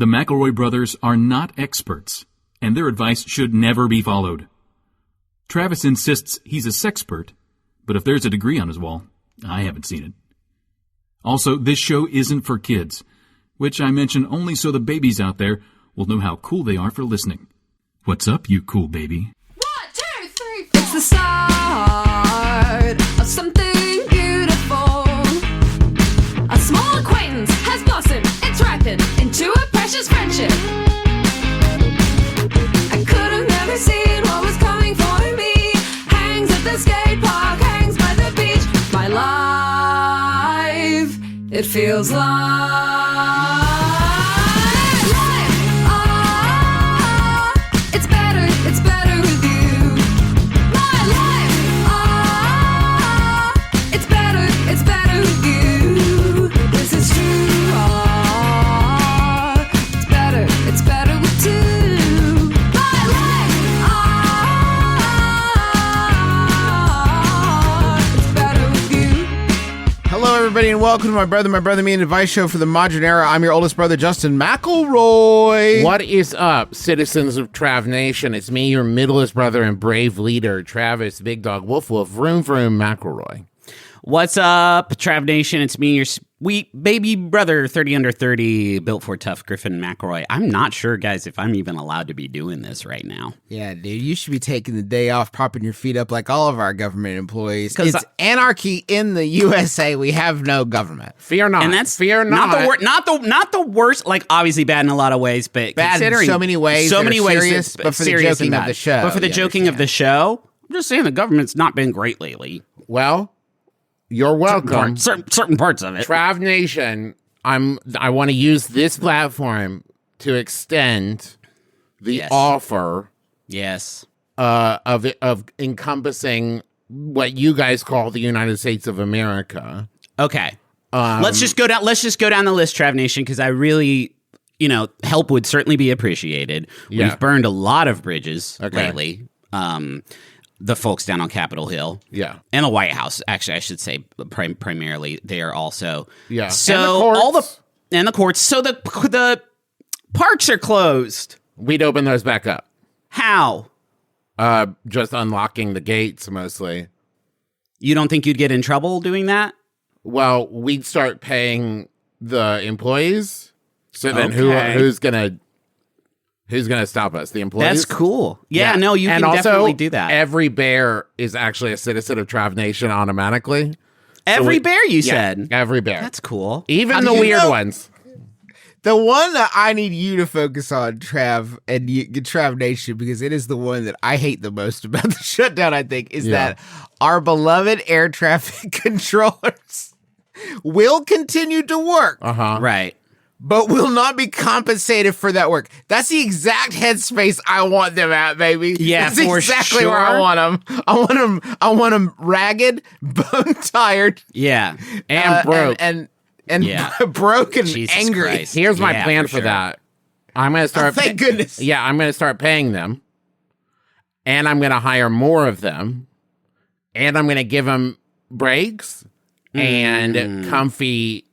The McElroy brothers are not experts, and their advice should never be followed. Travis insists he's a sexpert, but if there's a degree on his wall, I haven't seen it. Also, this show isn't for kids, which I mention only so the babies out there will know how cool they are for listening. What's up, you cool baby? 1, 2, 3, 4. It's the start of something beautiful. A small acquaintance has blossomed, it's ripened into a precious friendship. I could have never seen what was coming for me. Hangs at the skate park, hangs by the beach. My life, it feels like everybody, and welcome to My Brother, Me, and Advice show for the modern era. I'm your oldest brother, Justin McElroy. What is up, citizens of Trav Nation? It's me, your middlest brother and brave leader, Travis, Big Dog, Woof Woof, Vroom Vroom, McElroy. What's up, Trav Nation? It's me, your sweet baby brother, 30 under 30, built for tough Griffin McElroy. I'm not sure, guys, if I'm even allowed to be doing this right now. Yeah, dude, you should be taking the day off, propping your feet up like all of our government employees. It's anarchy in the USA. We have no government. Fear not. And that's fear not the worst. Like, obviously bad in a lot of ways, but bad considering in so many ways. Serious, but for the joking of the show. But for the joking of the show, I'm just saying the government's not been great lately. Well, you're welcome. Certain parts of it. Trav Nation, I want to use this platform to extend the offer. Yes. Of encompassing what you guys call the United States of America. Okay. Let's just go down the list, Trav Nation, because I really, help would certainly be appreciated. Yeah. We've burned a lot of bridges lately. The folks down on Capitol Hill. Yeah. And the White House, actually, I should say primarily. They are also. Yeah. So and the courts. So the parks are closed. We'd open those back up. How? Just unlocking the gates, mostly. You don't think you'd get in trouble doing that? Well, we'd start paying the employees. So then who's gonna stop us? The employees? That's cool. Yeah, no, you can definitely do that. Every bear is actually a citizen of Trav Nation automatically. Every bear, you said? Every bear. That's cool. Even the weird ones. The one that I need you to focus on, Trav, and Trav Nation, because it is the one that I hate the most about the shutdown, I think, is that our beloved air traffic controllers will continue to work. Right. But will not be compensated for that work. That's the exact headspace I want them at, baby. Yeah, that's exactly where I want them. I want them ragged, bone tired. Yeah, and broke, and broke and Jesus angry. Christ. Here's my plan for that. I'm gonna start. Thank goodness. Yeah, I'm gonna start paying them, and I'm gonna hire more of them, and I'm gonna give them breaks and comfy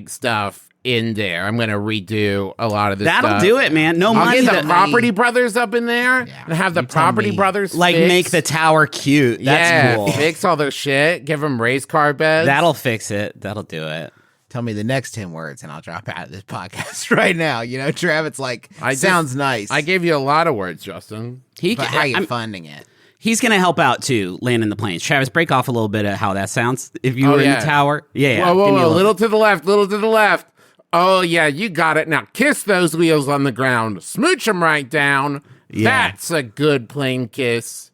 stuff in there. I'm going to redo a lot of this stuff. That'll do it, man. No money. I'll get the Property Brothers up in there and have the Property Brothers make the tower cute. That's cool. Fix all their shit. Give them raised car beds. That'll fix it. That'll do it. Tell me the next 10 words and I'll drop out of this podcast right now. Trav, it's sounds nice. I gave you a lot of words, Justin. But how are you funding it? He's going to help out, too, landing the planes. Travis, break off a little bit of how that sounds. If you were in the tower. Yeah. Whoa. Little to the left. Oh, yeah, you got it. Now kiss those wheels on the ground. Smooch them right down. Yeah. That's a good plane kiss.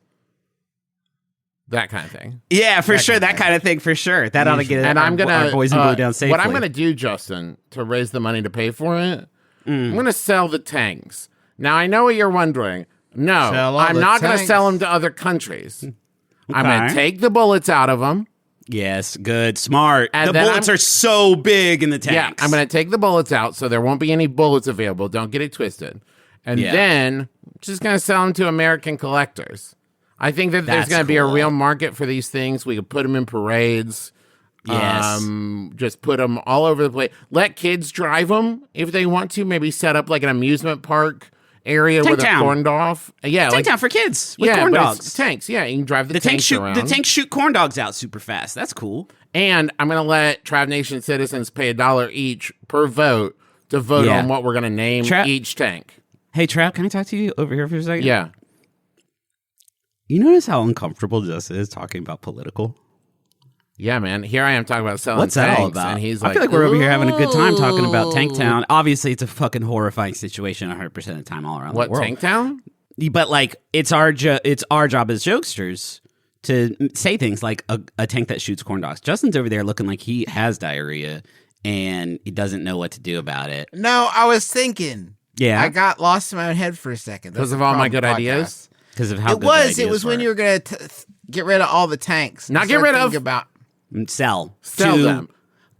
That kind of thing. Yeah, for sure. That kind of thing, for sure. That ought to get our boys and blue down safely. What I'm going to do, Justin, to raise the money to pay for it, I'm going to sell the tanks. Now, I know what you're wondering. No, I'm not going to sell them to other countries. Okay. I'm going to take the bullets out of them. Yes, good, smart. And the bullets are so big in the tanks. Yeah, I'm going to take the bullets out so there won't be any bullets available. Don't get it twisted. And then I'm just going to sell them to American collectors. I think that there's going to be a real market for these things. We could put them in parades. Yes. Just put them all over the place. Let kids drive them if they want to. Maybe set up like an amusement park area where they're Tanktown. corned off. Yeah, Tank town for kids with yeah, corn but dogs. it's tanks. Yeah, you can drive the The tanks tanks around. shoot. The tanks shoot corn dogs out super fast. That's cool. And I'm going to let Trav Nation citizens pay $1 each per vote to vote Yeah. on what we're going to name each tank. Hey, Trav, can I talk to you over here for a second? Yeah. You notice how uncomfortable Jess is talking about political? Yeah, man. Here I am talking about selling What's that tanks, all about? and he's I like, feel like we're over here having a good time talking about Ooh. Tank Town. Obviously, it's a fucking horrifying situation 100% of the time all around what, the world. Tank Town? But like, it's our job as jokesters to say things like a tank that shoots corn dogs. Justin's over there looking like he has diarrhea and he doesn't know what to do about it. No, I was thinking. Yeah. I got lost in my own head for a second. Because of all my good Problem ideas? Because of how It good was. the It was ideas when were. you were going to get rid of all the tanks. Not I get started rid of. thinking about. Sell Sell to them.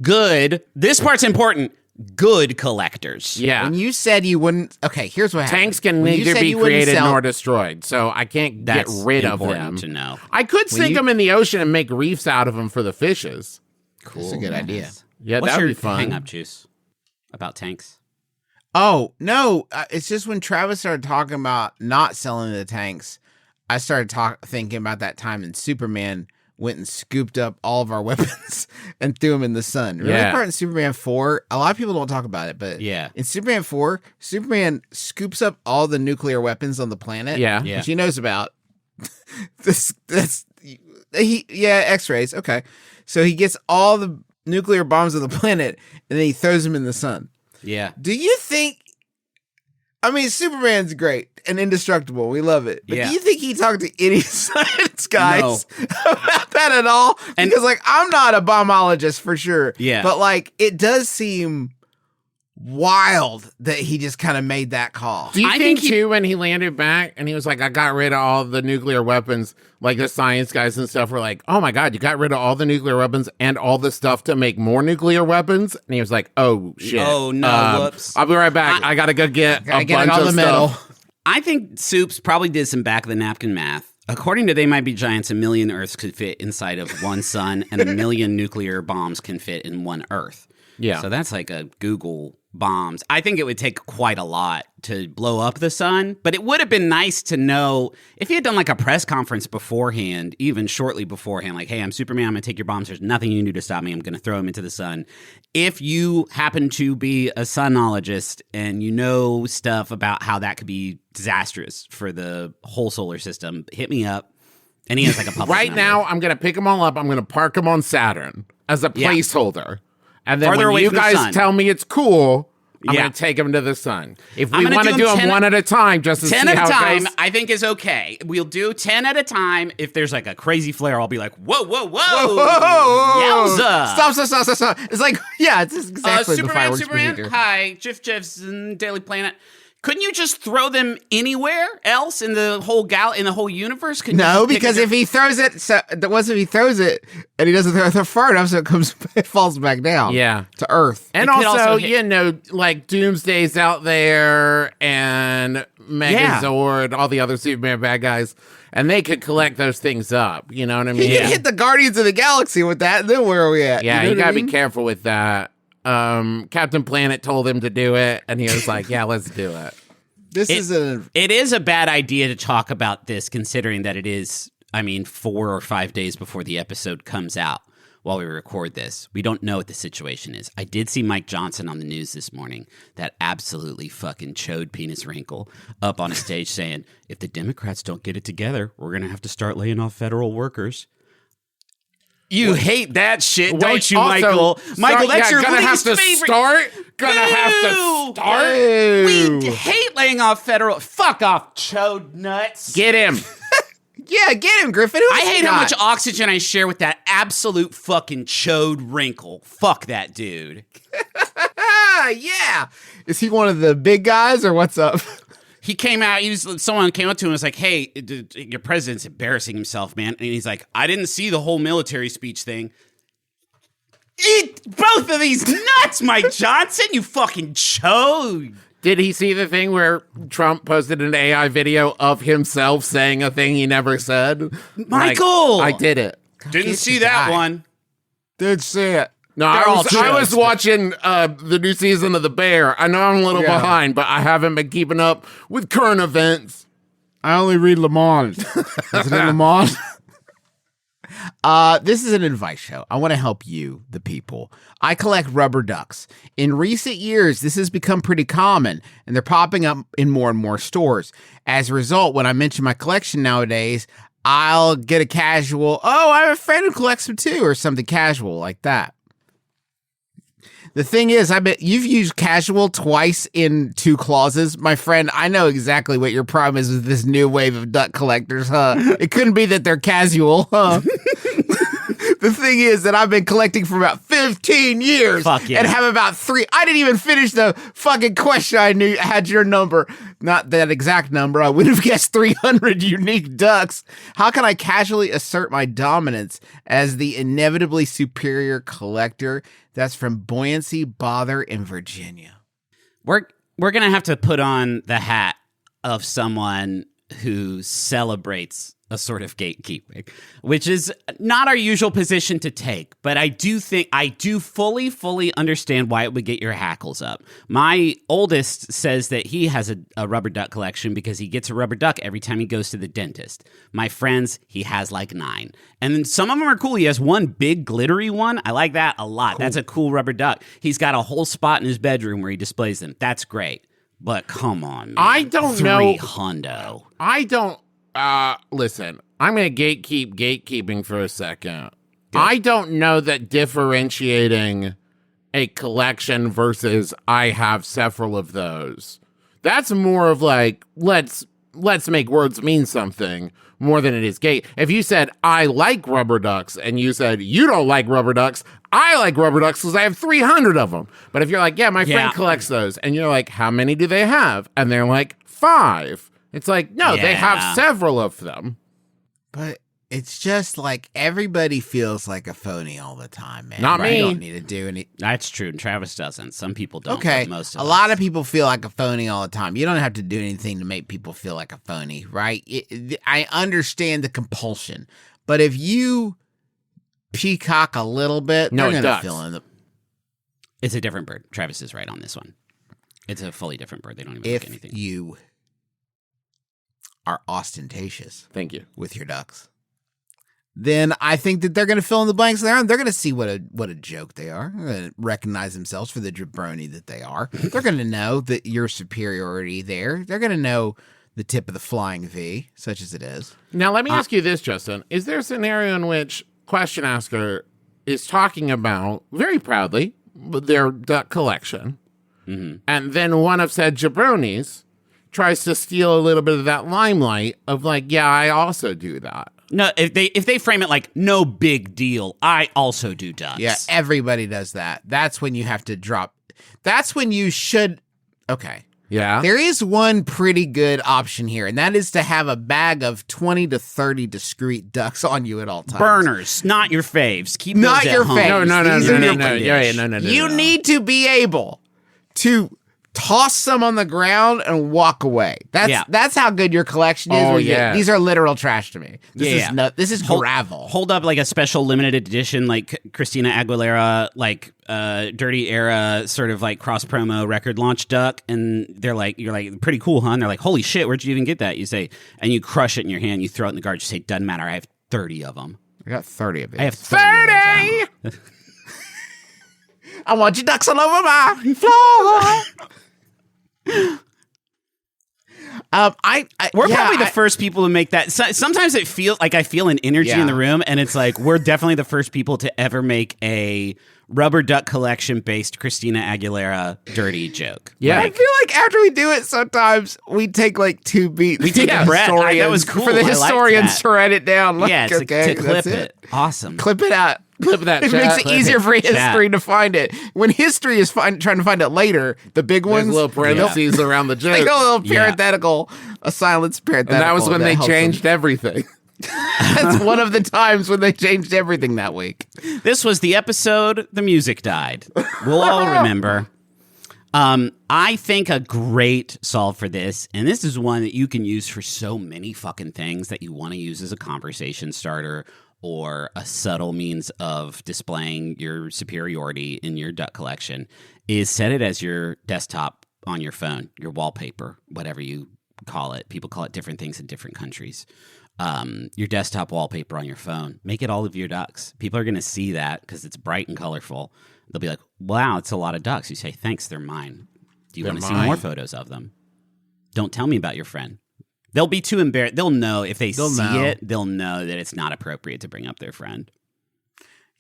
good. This part's important. Good collectors. Yeah. When you said you wouldn't. Okay, here's what happened. Tanks can When you neither said be you wouldn't created sell- nor destroyed, so I can't That's get rid of important them. to know. I could sink you- them in the ocean and make reefs out of them for the fishes. Cool. That's a good idea. Yeah, What's that would your be fun. hang up, Juice, about tanks? Oh, no. It's just when Travis started talking about not selling the tanks, I started thinking about that time in Superman went and scooped up all of our weapons and threw them in the sun. Remember Yeah. that part in Superman 4? A lot of people don't talk about it, but Yeah. in Superman 4, Superman scoops up all the nuclear weapons on the planet, Yeah. Yeah. which he knows about. X-rays. Okay. So he gets all the nuclear bombs on the planet and then he throws them in the sun. Yeah. Do you think? I mean, Superman's great and indestructible. We love it. But Yeah. do you think he talked to any science guys about that at all? And- Because, like, I'm not a bombologist for sure. Yeah. But, like, it does seem wild that he just kind of made that call. Do you I think, think he- too, when he landed back and he was like, I got rid of all the nuclear weapons, like the science guys and stuff were like, oh my God, you got rid of all the nuclear weapons and all the stuff to make more nuclear weapons? And he was like, oh shit. Oh, no, whoops. I'll be right back. I gotta go get Gotta a get bunch all of the metal. stuff. I think Soups probably did some back of the napkin math. According to They Might Be Giants, 1 million Earths could fit inside of one sun, and 1 million nuclear bombs can fit in one Earth. Yeah. So that's like a Google bombs. I think it would take quite a lot to blow up the sun, but it would have been nice to know if he had done like a press conference beforehand, even shortly beforehand, like, hey, I'm Superman, I'm going to take your bombs. There's nothing you can do to stop me. I'm going to throw them into the sun. If you happen to be a sunologist and you know stuff about how that could be disastrous for the whole solar system, hit me up. And he has like a public Right number. now, I'm gonna pick them all up. I'm gonna park them on Saturn as a Yeah. placeholder. And then Farther when away you from the guys sun. tell me it's cool, I'm Yeah. gonna take them to the sun. If I'm we gonna want to do do them them 10 one at a time, just to 10 see at how a time, it goes. I think is okay. We'll do 10 at a time. If there's like a crazy flare, I'll be like, whoa, whoa, whoa. Yowza. Stop. It's like, yeah, it's exactly the Superman, fireworks Superman. procedure. Hi, Jeff's and Daily Planet. Couldn't you just throw them anywhere else in the whole in the whole universe? Couldn't you No, just pick because a if he throws it, once if he throws it and he doesn't throw it far enough, so it falls back down. Yeah. to Earth. And It could also, also hit- you know, like Doomsday's out there and Megazord, all the other Superman bad guys, and they could collect those things up. You know what I mean? He can hit the Guardians of the Galaxy with that. And then where are we at? Yeah, know you what I gotta mean? be careful with that. Captain Planet told him to do it, and he was like, "Yeah, let's do it." This is a It is a bad idea to talk about this, considering that it is, 4 or 5 days before the episode comes out while we record this. We don't know what the situation is. I did see Mike Johnson on the news this morning, that absolutely fucking chode penis wrinkle, up on a stage saying, if the Democrats don't get it together, we're going to have to start laying off federal workers. You hate that shit, don't Wait, you, also, Michael? Michael, that's your gonna have least to favorite. start. Gonna have to Boo! start. We hate laying off federal. Fuck off, chode nuts. Get him. yeah. Get him, Griffin. Who I else hate you how got? much oxygen I share with that absolute fucking chode wrinkle. Fuck that dude. Yeah. Is he one of the big guys or what's up? He came out, someone came up to him and was like, hey, your president's embarrassing himself, man. And he's like, I didn't see the whole military speech thing. Eat both of these nuts, Mike Johnson, you fucking chode. Did he see the thing where Trump posted an AI video of himself saying a thing he never said? Michael! Like, I did it. Didn't Get see to that die. one. Didn't see it. No, They're all I was shows, watching the new season of The Bear. I know I'm a little behind, but I haven't been keeping up with current events. I only read Le Monde. Isn't it Le Monde? This is an advice show. I want to help you, the people. I collect rubber ducks. In recent years, this has become pretty common, and they're popping up in more and more stores. As a result, when I mention my collection nowadays, I'll get a casual, oh, I have a friend who collects them too, or something casual like that. The thing is, I bet you've used casual twice in 2 clauses. My friend, I know exactly what your problem is with this new wave of duck collectors, huh? It couldn't be that they're casual, huh? The thing is that I've been collecting for about 15 years. Fuck yeah. And have about 3. I didn't even finish the fucking question. I knew I had your number. Not that exact number. I would have guessed 300 unique ducks. How can I casually assert my dominance as the inevitably superior collector? That's from Buoyancy Bother in Virginia. We're gonna have to put on the hat of someone who celebrates a sort of gatekeeping, which is not our usual position to take, but I do fully understand why it would get your hackles up. My oldest says that he has a rubber duck collection because he gets a rubber duck every time he goes to the dentist. My friends, he has like 9. And then some of them are cool. He has one big glittery one. I like that a lot. Cool. That's a cool rubber duck. He's got a whole spot in his bedroom where he displays them. That's great. But come on, man. I don't know. $300. I don't. Listen, I'm going to gatekeeping for a second. Good. I don't know that differentiating a collection versus I have several of those. That's more of like, let's make words mean something more than it is gate. If you said, I like rubber ducks, and you said, you don't like rubber ducks, I like rubber ducks because I have 300 of them. But if you're like, yeah, my friend collects those, and you're like, how many do they have? And they're like, 5. It's like, no, they have several of them. But it's just like everybody feels like a phony all the time, man. Not me. You don't need to do any. That's true. And Travis doesn't. Some people don't. Okay. But most of a lot of people feel like a phony all the time. You don't have to do anything to make people feel like a phony, right? I understand the compulsion. But if you peacock a little bit, they're going to fill in the. It's a different bird. Travis is right on this one. It's a fully different bird. They don't even look anything. If you are ostentatious, thank you, with your ducks, then I think that they're going to fill in the blanks there, and they're going to see what a joke they are. They're going to recognize themselves for the jabroni that they are. They're going to know that your superiority there. They're going to know the tip of the flying V, such as it is. Now, let me ask you this, Justin. Is there a scenario in which question asker is talking about, very proudly, their duck collection, and then one of said jabronis tries to steal a little bit of that limelight of like, yeah, I also do that. No, if they frame it like no big deal, I also do ducks. Yeah, everybody does that. That's when you have to drop. That's when you should. Okay. Yeah. There is one pretty good option here, and that is to have a bag of 20 to 30 discrete ducks on you at all times. Burners, not your faves. Keep not those your at home. faves. You need to be able to toss some on the ground and walk away. That's how good your collection is. Oh, yeah. These are literal trash to me. This is gravel. Hold up like a special limited edition, like Christina Aguilera, like Dirty-era sort of like cross promo record launch duck, and you're like, pretty cool, huh? And they're like, holy shit, where'd you even get that? You say, and you crush it in your hand, you throw it in the garbage, you say, doesn't matter, I have 30 of them. I got 30 of these. I have 30! I want your ducks all over my floor. We're probably the first people to make that. Sometimes it feels like I feel an energy in the room, and it's like we're definitely the first people to ever make a rubber duck collection based Christina Aguilera dirty joke. Yeah, I feel like after we do it, sometimes we take like 2 beats. We take a breath. That was cool for the historians to write it down. Like, to clip it. Awesome. Clip it out. Clip that. It makes it easier for history to find it. When history is trying to find it later, the big ones, there's little parentheses around the joke. Like a little parenthetical, a silence parenthetical. And that was when they changed everything. That's one of the times when they changed everything that week. This was the episode the music died. We'll all remember. I think a great solve for this, and this is one that you can use for so many fucking things that you want to use as a conversation starter or a subtle means of displaying your superiority in your duck collection is set it as your desktop on your phone, your wallpaper, whatever you call it. People call it different things in different countries. Your desktop wallpaper on your phone. Make it all of your ducks. People are going to see that because it's bright and colorful. They'll be like, wow, it's a lot of ducks. You say, thanks, they're mine. Do you want to see more photos of them? Don't tell me about your friend. They'll be too embarrassed. They'll know if they'll see it, they'll know that it's not appropriate to bring up their friend.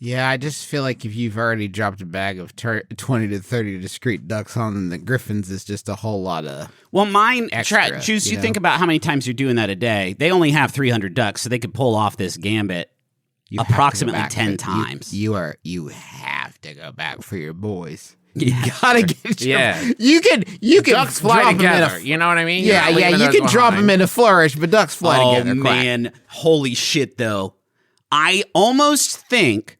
Yeah, I just feel like if you've already dropped a bag of 20 to 30 discrete ducks on them, the Griffins is just a whole lot of mine, extra, Juice, you think about how many times you're doing that a day. They only have 300 ducks, so they could pull off this gambit approximately 10 times. You have to go back for your boys. You gotta get your, you can ducks fly together. You know what I mean? Yeah, you can drop them in a flourish, but ducks fly together. Oh man, holy shit! Though I almost think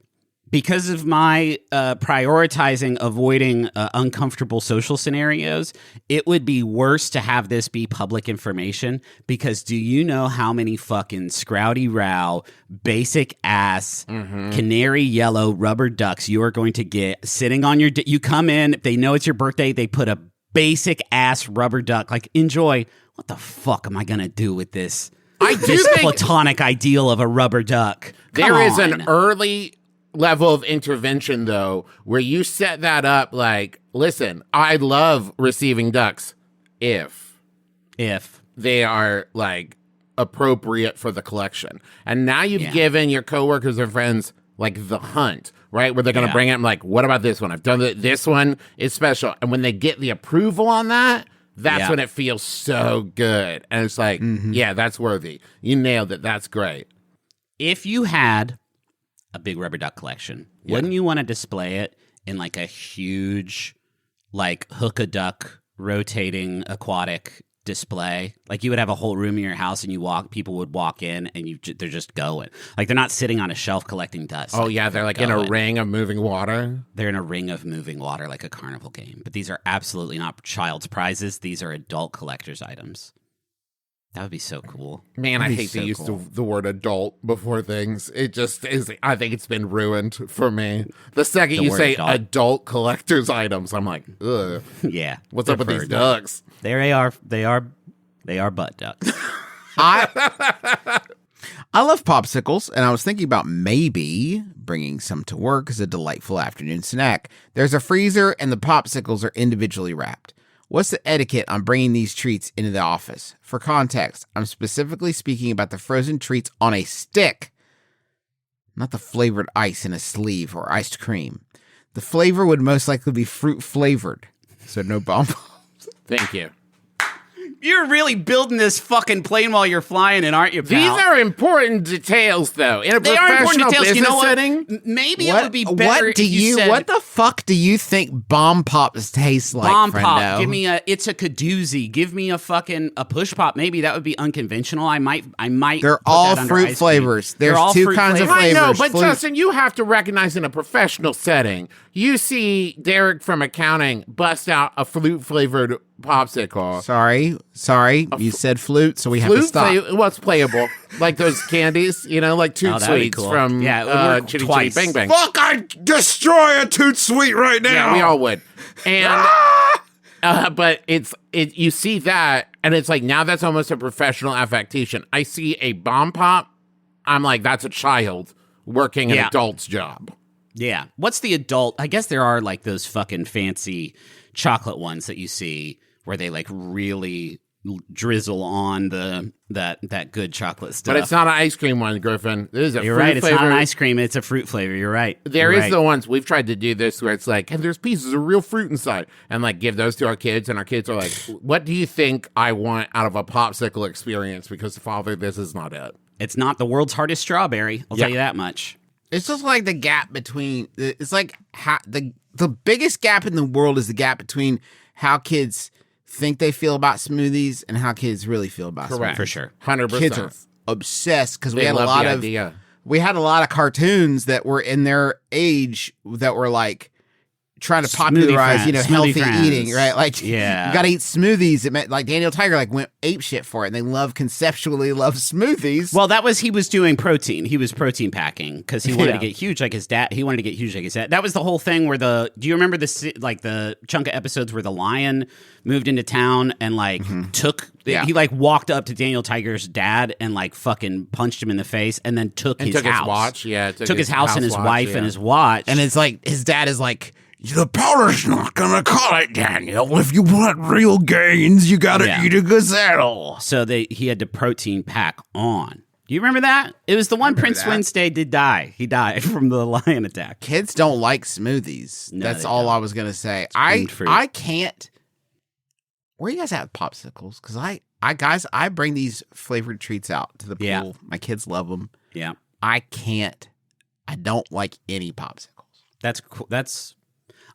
because of my prioritizing avoiding uncomfortable social scenarios, it would be worse to have this be public information. Because do you know how many fucking Scrouty Row, basic ass, canary yellow rubber ducks you are going to get sitting on your... You come in, they know it's your birthday, they put a basic ass rubber duck. Like, enjoy. What the fuck am I going to do with this? This platonic ideal of a rubber duck. There is an early level of intervention, though, where you set that up like, listen, I love receiving ducks if they are like appropriate for the collection. And now you've given your coworkers or friends like the hunt, right? Where they're going to bring it and like, what about this one? I've done it. This one is special. And when they get the approval on that, that's when it feels so good. And it's like, yeah, that's worthy. You nailed it. That's great. If you had a big rubber duck collection, wouldn't you want to display it in like a huge, like hook a duck rotating aquatic display? Like you would have a whole room in your house, and people would walk in, and they're just going. Like they're not sitting on a shelf collecting ducks. Oh yeah, they're like in a ring of moving water. They're in a ring of moving water, like a carnival game. But these are absolutely not child's prizes. These are adult collector's items. That would be so cool. Man, I hate to use the word adult before things. It just is. I think it's been ruined for me. The second you say adult collector's items, I'm like, ugh. Yeah. What's up with these ducks? They are butt ducks. I love popsicles, and I was thinking about maybe bringing some to work as a delightful afternoon snack. There's a freezer, and the popsicles are individually wrapped. What's the etiquette on bringing these treats into the office? For context, I'm specifically speaking about the frozen treats on a stick, not the flavored ice in a sleeve or iced cream. The flavor would most likely be fruit flavored, so no bomb. Thank you. You're really building this fucking plane while you're flying it, aren't you, pal? These are important details, though. In a professional business setting, maybe it would be better What the fuck do you think bomb pops taste like, Bomb friendo? pop. Give me it's a kadoozy. Give me a push pop. Maybe that would be unconventional. I might. They're all fruit flavors. There's two kinds of flavors. I know, but Justin, you have to recognize in a professional setting, you see Derek from accounting bust out a fruit flavored popsicle. Sorry, you said flute, so we have to stop. What's playable? Like those candies, like Toot Sweets cool. from Chitty Chitty Bang Bang. Fuck, I'd destroy a Toot Sweet right now. Yeah, we all would. And but you see that, and it's like, now that's almost a professional affectation. I see a bomb pop, I'm like, that's a child working an adult's job. Yeah. What's the adult? I guess there are like those fucking fancy chocolate ones that you see where they like really drizzle on that good chocolate stuff. But it's not an ice cream one, Griffin. This is a You're fruit right. flavor. It's not an ice cream. It's a fruit flavor. You're right. There is the ones we've tried to do this where it's like, and there's pieces of real fruit inside, and like give those to our kids, and our kids are like, what do you think I want out of a popsicle experience? Because Father, this is not it. It's not the world's hardest strawberry. I'll tell you that much. It's just like the gap between. It's like the biggest gap in the world is the gap between how kids think they feel about smoothies and how kids really feel about smoothies. For sure. 100%. Kids are obsessed because we had a lot of cartoons that were in their age that were like trying to Smoothie popularize, friends, smoothie healthy friends. eating, right? Like, Yeah. you got to eat smoothies. It meant, like, Daniel Tiger went ape shit for it, and they conceptually love smoothies. Well, he was doing protein. He was protein packing because he wanted to Yeah. get huge like his dad. He wanted to get huge like his dad. That was the whole thing where do you remember the chunk of episodes where the lion moved into town and Yeah. he walked up to Daniel Tiger's dad and fucking punched him in the face and then took his house. His watch. Yeah. Took his house and his watch, wife yeah. and his watch. And it's like, his dad is like, the powder's not gonna cut it, Daniel. If you want real gains, you gotta Yeah. eat a gazelle. So he had to protein pack on. Do you remember that? It was the one Prince that. Wednesday did die. He died from the lion attack. Kids don't like smoothies. No, That's they all don't. I was gonna say. Creamed fruit. I can't. Where you guys at with popsicles? Because I bring these flavored treats out to the pool. Yeah. My kids love them. Yeah. I don't like any popsicles. That's cool. I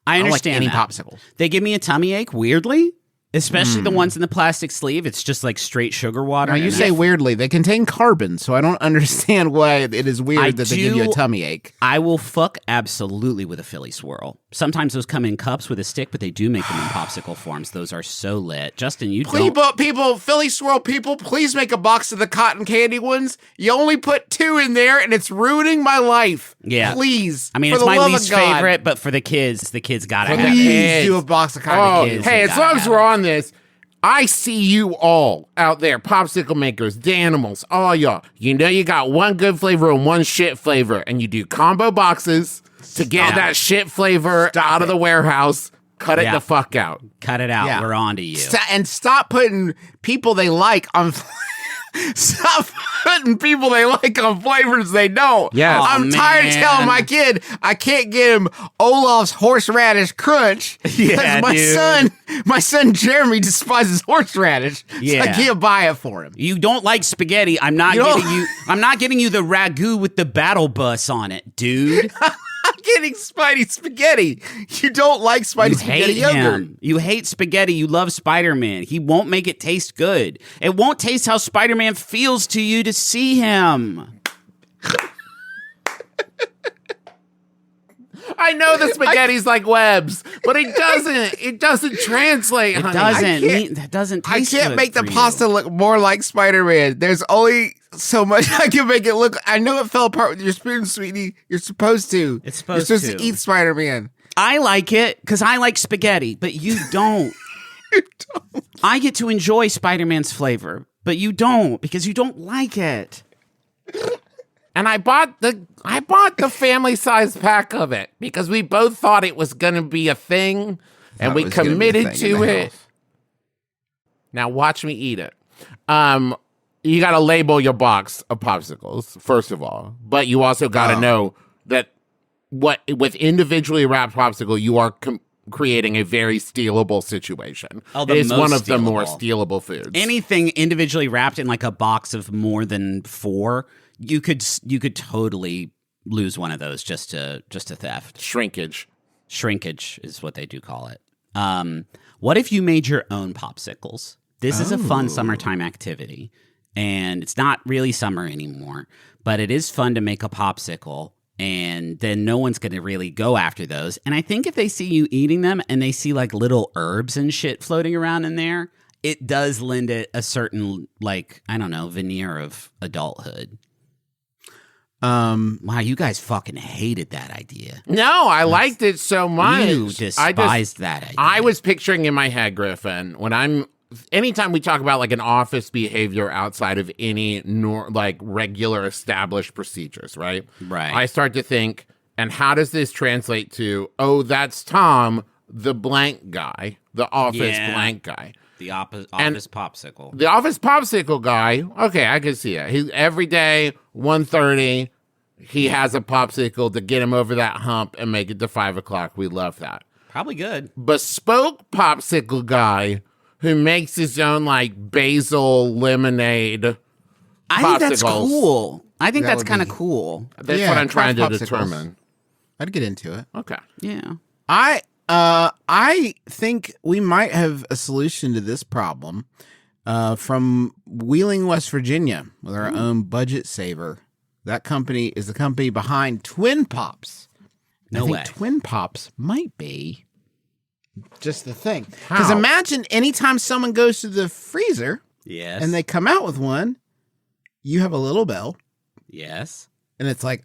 I don't like understand any that. popsicles. They give me a tummy ache, weirdly, especially the ones in the plastic sleeve. It's just like straight sugar water. Now, you and say weirdly. They contain carbon, so I don't understand why it is weird that they give you a tummy ache. I will fuck absolutely with a Philly swirl. Sometimes those come in cups with a stick, but they do make them in popsicle forms. Those are so lit. Justin, you don't. People, Philly swirl people, please make a box of the cotton candy ones. You only put 2 in there, and it's ruining my life. Yeah. Please. I mean, for it's the my love least of God, favorite, but for the kids gotta For the have it. Please kids. do a box of cotton Oh, candy. kids. hey, as gotta long as have we're it. on this, I see you all out there, popsicle makers, Danimals, all y'all. You know you got one good flavor and one shit flavor, and you do combo boxes to get Stop. that shit flavor out of the warehouse. Cut it Yeah. the fuck out. Cut it out. Yeah. We're on to you. And stop putting people they like on. Stop putting people they like on flavors they don't. Yes. Oh, I'm tired of man. telling my kid I can't get him Olaf's horseradish crunch. Yeah, because dude. my son Jeremy despises horseradish. Yeah. So I can't buy it for him. You don't like spaghetti. I'm not You don't- getting you. I'm not getting you the ragu with the battle bus on it, dude. I'm getting Spidey spaghetti. You don't like Spidey You spaghetti hate yogurt. him. You hate spaghetti. You love Spider-Man. He won't make it taste good. It won't taste how Spider-Man feels to you to see him. I know the spaghetti's like webs, but it doesn't. It doesn't translate. It honey. doesn't. That doesn't I taste can't good make the for you. pasta look more like Spider-Man. There's only so much I can make it look. I know it fell apart with your spoon, sweetie. You're supposed to. It's supposed You're supposed to. to eat Spider-Man. I like it because I like spaghetti, but you don't. I get to enjoy Spider-Man's flavor, but you don't because you don't like it. And I bought the family size pack of it because we both thought it was going to be a thing, and Thought we it was gonna be a committed thing in to the it. house. Now watch me eat it. You got to label your box of popsicles first of all, but you also got to know that with individually wrapped popsicle, you are creating a very stealable situation. Oh, the it is one most of the more stealable. stealable foods. Anything individually wrapped in like a box of more than 4, you could totally lose one of those just to theft. Shrinkage. Shrinkage is what they do call it. What if you made your own popsicles? This is a fun summertime activity, and it's not really summer anymore, but it is fun to make a popsicle, and then no one's going to really go after those. And I think if they see you eating them and they see like little herbs and shit floating around in there, it does lend it a certain, like, I don't know, veneer of adulthood. Wow, you guys fucking hated that idea. No, I liked it so much. You despised that idea. I was picturing in my head, Griffin, anytime we talk about like an office behavior outside of any like regular established procedures, right? Right. I start to think, and how does this translate to, oh, that's Tom, the blank guy, the office blank guy. The office popsicle. The office popsicle guy, okay, I can see it. He every day, 1:30, he has a popsicle to get him over that hump and make it to 5 o'clock. We love that. Probably good. Bespoke popsicle guy who makes his own like basil lemonade. I think that's popsicles. cool. I think That that's would kind of be- cool. That's Yeah, what I'm trying to craft popsicles. determine. I'd get into it. Okay. Yeah. I think we might have a solution to this problem from Wheeling, West Virginia, with our own budget saver. That company is the company behind Twin Pops. No I think way. Twin Pops might be just the thing. Because How? imagine anytime someone goes to the freezer Yes. and they come out with one, you have a little bell, Yes. and it's like,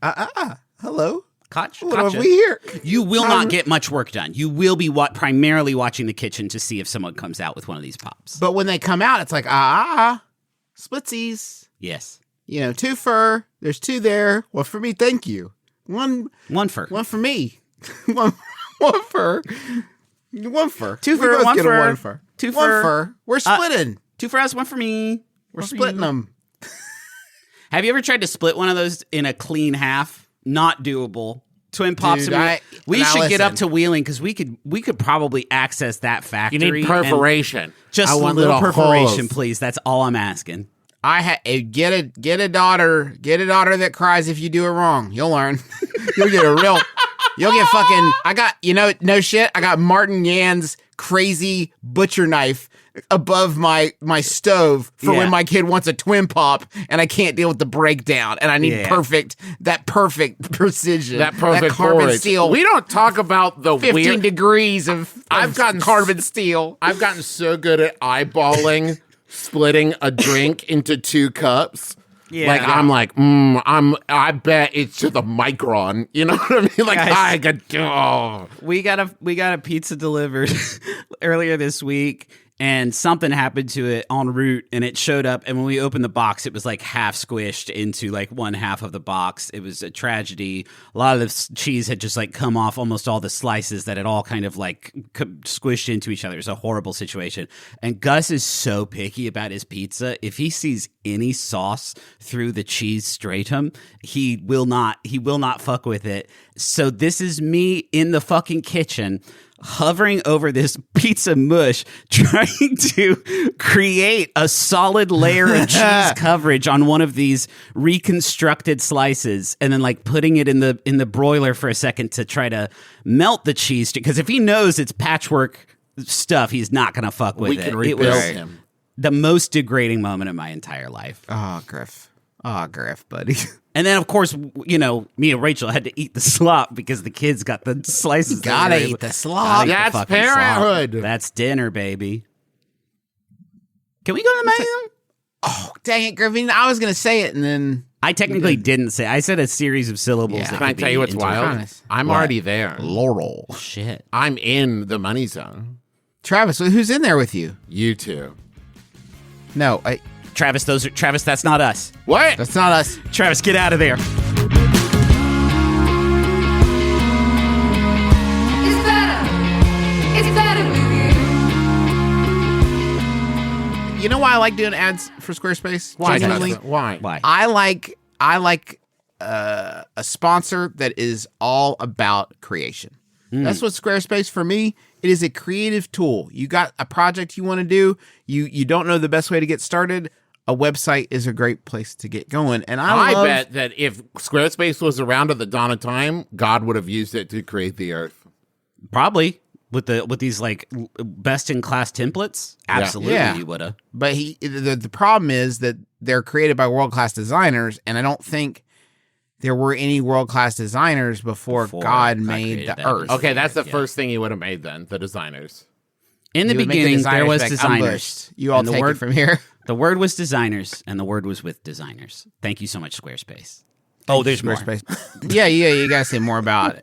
hello, Gotcha. what have we here? You will not get much work done. You will be primarily watching the kitchen to see if someone comes out with one of these pops. But when they come out, it's like, splitsies. Yes. 2 fur. There's 2 there. Well, for me, thank you. One fur. for me. one fur. 1 fur. 2 We fur, both 1 get fur. a 1 fur. 2 1 fur. fur. We're splitting. 2 for us, 1 for me. We're splitting them. Have you ever tried to split one of those in a clean half? Not doable. Twin Pops. Dude, we now should get up listen. to Wheeling because we could probably access that factory. You need and perforation. Just I a want little little perforation, holes. please. That's all I'm asking. Get a daughter that cries if you do it wrong. You'll learn. You'll get fucking. I got no shit. I got Martin Yan's crazy butcher knife above my stove for Yeah. when my kid wants a twin pop and I can't deal with the breakdown and I need perfect precision. That perfect carbon forage. steel. We don't talk about the 15 weird. degrees of I've gotten carbon steel. I've gotten so good at eyeballing, splitting a drink into 2 cups. Yeah. Like I'm like, I bet it's to the micron. You know what I mean? Like Guys. We got a pizza delivered earlier this week, and something happened to it en route, and it showed up. And when we opened the box, it was like half squished into like one half of the box. It was a tragedy. A lot of the cheese had just like come off almost all the slices that had all kind of like squished into each other. It was a horrible situation. And Gus is so picky about his pizza. If he sees any sauce through the cheese stratum, he will not fuck with it. So this is me in the fucking kitchen, hovering over this pizza mush, trying to create a solid layer of cheese coverage on one of these reconstructed slices, and then like putting it in the broiler for a second to try to melt the cheese. Because if he knows it's patchwork stuff, he's not gonna fuck with we it. can It rebuild was him. the most degrading moment of my entire life. Oh, Griff, buddy. And then, of course, me and Rachel had to eat the slop because the kids got the slices. Gotta They were eat able- the slop. Gotta eat the That's fucking slop. parenthood. That's dinner, baby. Can we go to the menu? Oh, dang it, Griffin. I was going to say it and then. I technically didn't say. I said a series of syllables. Yeah. that Can I could tell be you what's into- wild? Honest. I'm What? already there. Laurel. Shit. I'm in the money zone. Travis, who's in there with you? You two. No, Travis, that's not us. What? that's not us. Travis, get out of there. It's better with you. You know why I like doing ads for Squarespace? Why? Genuinely? Justin? Why? Why? I like a sponsor that is all about creation. That's what Squarespace for me. It is a creative tool. You got a project you want to do. You don't know the best way to get started. A website is a great place to get going. And I love, bet that if Squarespace was around at the dawn of time, God would have used it to create the earth. Probably with these like best in class templates. Absolutely, Yeah. you woulda. But the problem is that they're created by world class designers, and I don't think there were any world class designers before Before God God made created the that. earth. Okay, that's the first thing you would have made then, the designers. In the You would make the beginning, there designers was like, designers. "Ambushed. You all And the take word it from here. The word was designers, and the word was with designers. Thank you so much, Squarespace. Oh, there's more. Squarespace. yeah, you gotta say more about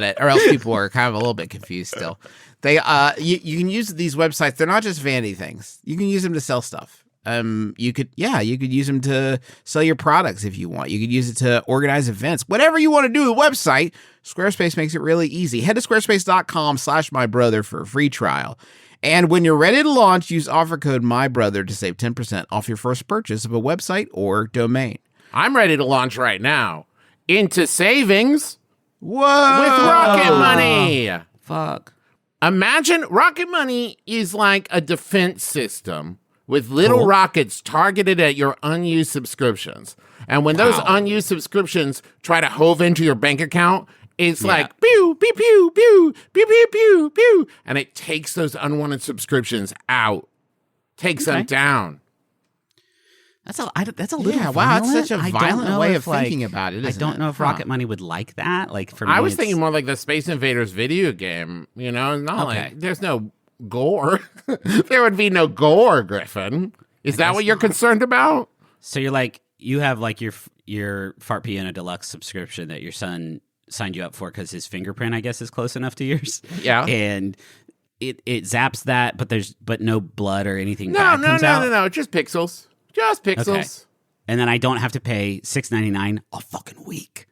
it, or else people are kind of a little bit confused still. They you can use these websites. They're not just vanity things. You can use them to sell stuff. You could use them to sell your products if you want. You could use it to organize events. Whatever you want to do with a website, Squarespace makes it really easy. Head to squarespace.com/mybrother for a free trial. And when you're ready to launch, use offer code MYBROTHER to save 10% off your first purchase of a website or domain. I'm ready to launch right now into savings Whoa! with Rocket Money. Fuck. Imagine Rocket Money is like a defense system with little rockets targeted at your unused subscriptions. And when those unused subscriptions try to hove into your bank account, it's like pew, pew, pew, pew, pew, pew, pew, pew. And it takes those unwanted subscriptions out, takes them down. That's a little Yeah, wow, it's violent. such a I don't violent know way if, of thinking about it, I isn't don't it? know if Huh. Rocket Money would like that. Like for me, I was it's- thinking more like the Space Invaders video game. You know, not Okay. like there's no gore. There would be no gore, Griffin. Is that what you're concerned about? So you're like, you have like your Fart Piano Deluxe subscription that your son signed you up for because his fingerprint, I guess, is close enough to yours. Yeah. And it zaps that, but no blood or anything No, bad no, comes no, out. no. Just pixels. Just pixels. Okay. And then I don't have to pay $6.99 a fucking week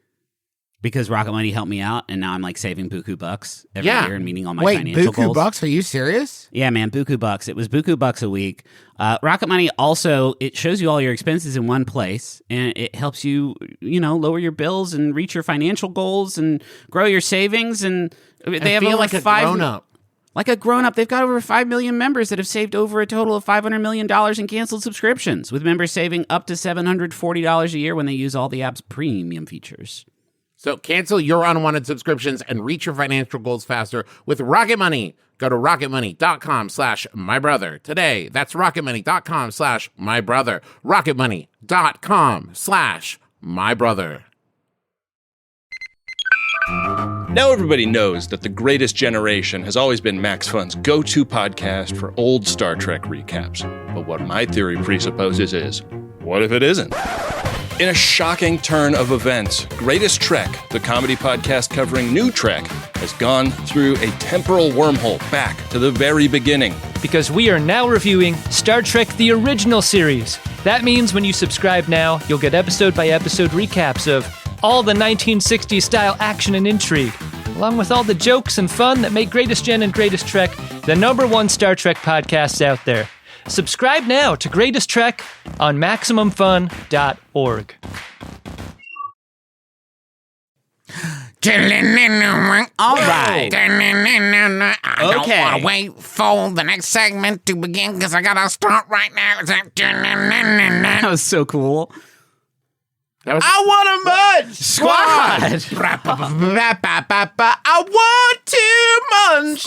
because Rocket Money helped me out, and now I'm like saving buku bucks every Yeah. year and meeting all my Wait, financial buku goals. bucks? Are you serious? Yeah, man, buku bucks. It was buku bucks a week. Rocket Money also, it shows you all your expenses in one place, and it helps you, lower your bills and reach your financial goals and grow your savings. And they have feel over like a grown-up. Like a grown-up. They've got over 5 million members that have saved over a total of $500 million in canceled subscriptions, with members saving up to $740 a year when they use all the app's premium features. So cancel your unwanted subscriptions and reach your financial goals faster with Rocket Money. Go to rocketmoney.com/mybrother today. That's rocketmoney.com/mybrother. rocketmoney.com/mybrother. Now everybody knows that The Greatest Generation has always been Max Fun's go-to podcast for old Star Trek recaps. But what my theory presupposes is, what if it isn't? In a shocking turn of events, Greatest Trek, the comedy podcast covering new Trek, has gone through a temporal wormhole back to the very beginning. Because we are now reviewing Star Trek the Original Series. That means when you subscribe now, you'll get episode-by-episode recaps of all the 1960s style action and intrigue, along with all the jokes and fun that make Greatest Gen and Greatest Trek the #1 Star Trek podcasts out there. Subscribe now to Greatest Trek on MaximumFun.org. All right. I don't Okay. want to wait for the next segment to begin because I got to start right now. That was so cool. That was I want a munch Squad. I want to munch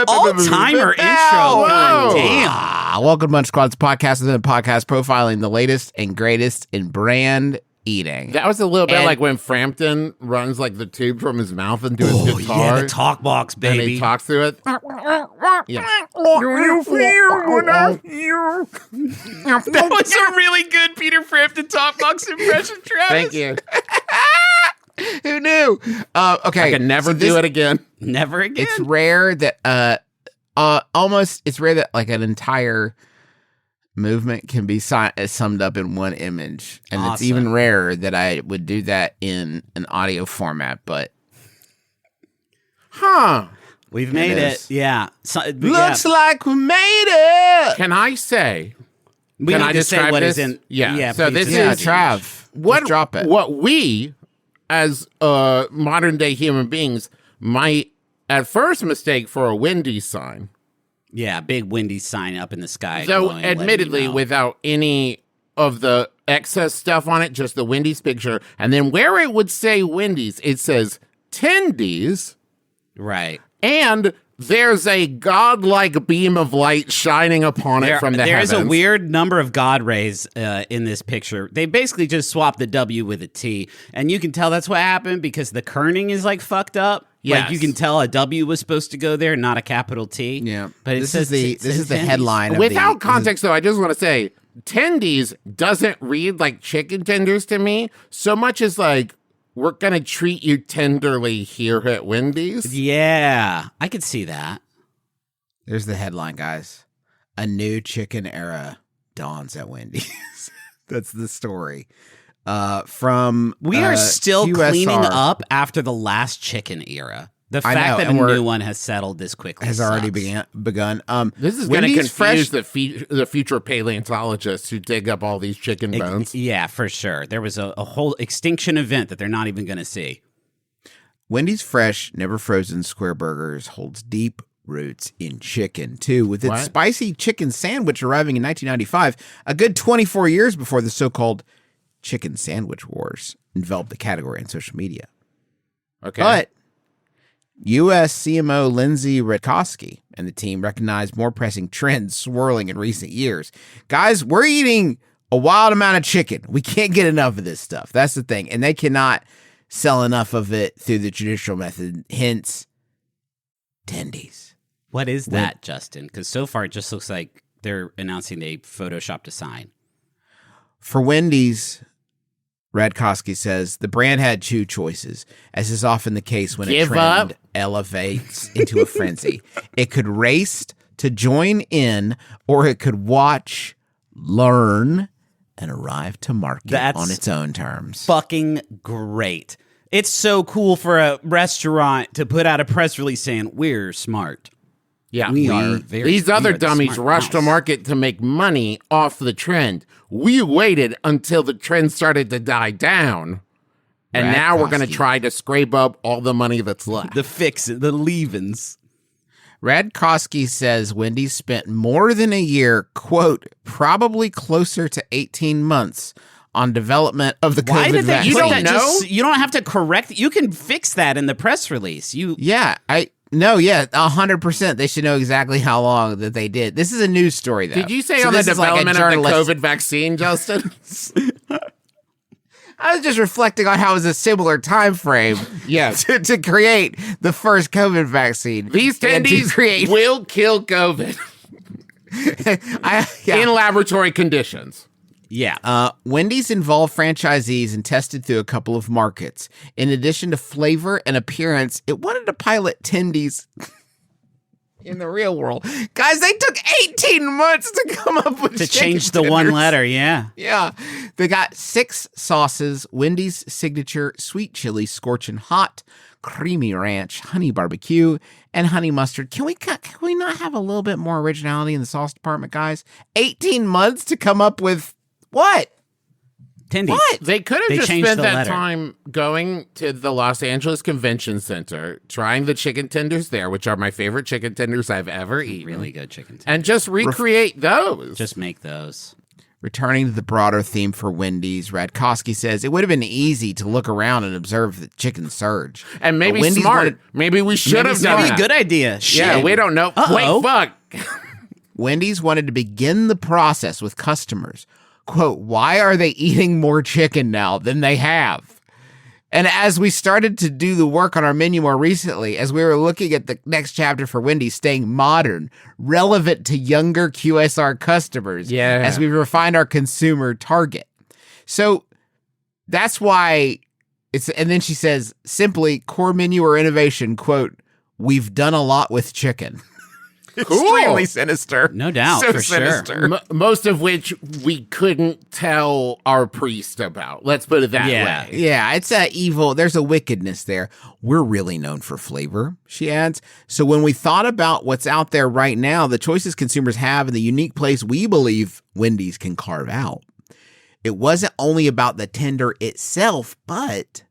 All-timer intro. Whoa. God damn. Welcome to Munch Squad's podcast, and the podcast profiling the latest and greatest in brand eating. That was a little bit And- like when Frampton runs like the tube from his mouth into his guitar. Yeah, the talk box, and baby. he talks through it. Yeah. That was a really good Peter Frampton talk box impression, Travis. Thank you. Who knew? Okay, I can never so this- do it again. Never again. It's rare that it's rare that like an entire movement can be summed up in one image, and it's Awesome. even rarer that I would do that in an audio format. But We've made it. is. Yeah. So, looks like we made it. Can I say? we can need I to say describe what is this? in. Yeah. So please this Yeah, is Trav. what just drop it. What we, as modern day human beings, might at first mistake for a Wendy sign. Yeah, big Wendy sign up in the sky. Though, glowing, letting admittedly, you know. without any of the excess stuff on it, just the Wendy's picture. And then where it would say Wendy's, it says Tendies, Right. and there's a godlike beam of light shining upon it from the There is heavens. a weird number of God rays in this picture. They basically just swapped the W with a T, and you can tell that's what happened because the kerning is like fucked up. Like Yes. you can tell a W was supposed to go there, not a capital T. Yeah, but it this says is the Tendies. headline. Of Without the, context, though, I just want to say Tendies doesn't read like chicken tenders to me so much as like, we're going to treat you tenderly here at Wendy's. Yeah, I could see that. There's the headline, guys. A new chicken era dawns at Wendy's. That's the story. From We are still QSR. cleaning up after the last chicken era. The I fact know, that and a we're- new one has settled this quickly has already sucks. begun. This is going to Wendy's confuse fresh. the future paleontologists who dig up all these chicken bones. Yeah, for sure. There was a whole extinction event that they're not even going to see. Wendy's fresh, never frozen square burgers holds deep roots in chicken too, with its What? spicy chicken sandwich arriving in 1995, a good 24 years before the so-called chicken sandwich wars enveloped the category on social media. Okay. But U.S. CMO Lindsay Redkowski and the team recognized more pressing trends swirling in recent years. Guys, we're eating a wild amount of chicken. We can't get enough of this stuff. That's the thing. And they cannot sell enough of it through the traditional method, hence tendies. What is that, Justin? Because so far it just looks like they're announcing they photoshopped a sign. For Wendy's, Radkowski says the brand had two choices, as is often the case when a trend elevates into a frenzy. It could race to join in, or it could watch, learn, and arrive to market on its own terms. Fucking great. It's so cool for a restaurant to put out a press release saying, we're smart. Yeah, we are very These other dummies rushed to market to make money off the trend. We waited until the trend started to die down, and now we're going to try to scrape up all the money that's left. The leavings. Radkowski says Wendy's spent more than a year, quote, probably closer to 18 months on development of the COVID vaccine. You don't know? You don't have to correct it. You can fix that in the press release. 100%. They should know exactly how long that they did. This is a news story, though. Did you say on the development of the COVID vaccine, Justin? I was just reflecting on how it was a similar time frame to create the first COVID vaccine. These tendies will kill COVID in laboratory conditions. Yeah. Wendy's involved franchisees and tested through a couple of markets. In addition to flavor and appearance, it wanted to pilot tendies in the real world. Guys, they took 18 months to come up with to change the one letter, yeah. Yeah. They got 6 sauces: Wendy's signature sweet chili, scorching hot, creamy ranch, honey barbecue, and honey mustard. Can we not have a little bit more originality in the sauce department, guys? 18 months to come up with what? Tendies. What? They could have just spent that time going to the Los Angeles Convention Center, trying the chicken tenders there, which are my favorite chicken tenders I've ever eaten. Really good chicken tenders. And just recreate those. Just make those. Returning to the broader theme for Wendy's, Radkowski says it would have been easy to look around and observe the chicken surge. And maybe smart. Maybe we should have done that. Maybe a good idea. Yeah, we don't know. Wait, fuck. Wendy's wanted to begin the process with customers. Quote, why are they eating more chicken now than they have? And as we started to do the work on our menu more recently, as we were looking at the next chapter for Wendy's, staying modern, relevant to younger QSR customers, as we refined our consumer target. So that's why it's, and then she says, simply, core menu or innovation, quote, we've done a lot with chicken. Extremely sinister. No doubt, so for sinister. sure. Most of which we couldn't tell our priest about. Let's put it that way. Yeah, it's a evil. There's a wickedness there. We're really known for flavor, she adds. So when we thought about what's out there right now, the choices consumers have and the unique place we believe Wendy's can carve out, it wasn't only about the tender itself, but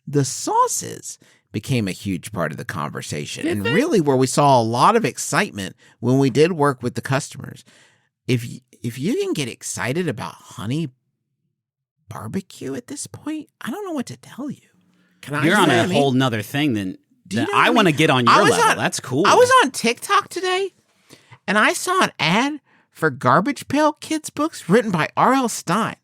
the sauces became a huge part of the conversation and really where we saw a lot of excitement when we did work with the customers. If you can get excited about honey barbecue at this point, I don't know what to tell you. You're on a whole nother thing than I want to get on your level. That's cool. I was on TikTok today and I saw an ad for Garbage Pail Kids books written by R.L. Stine.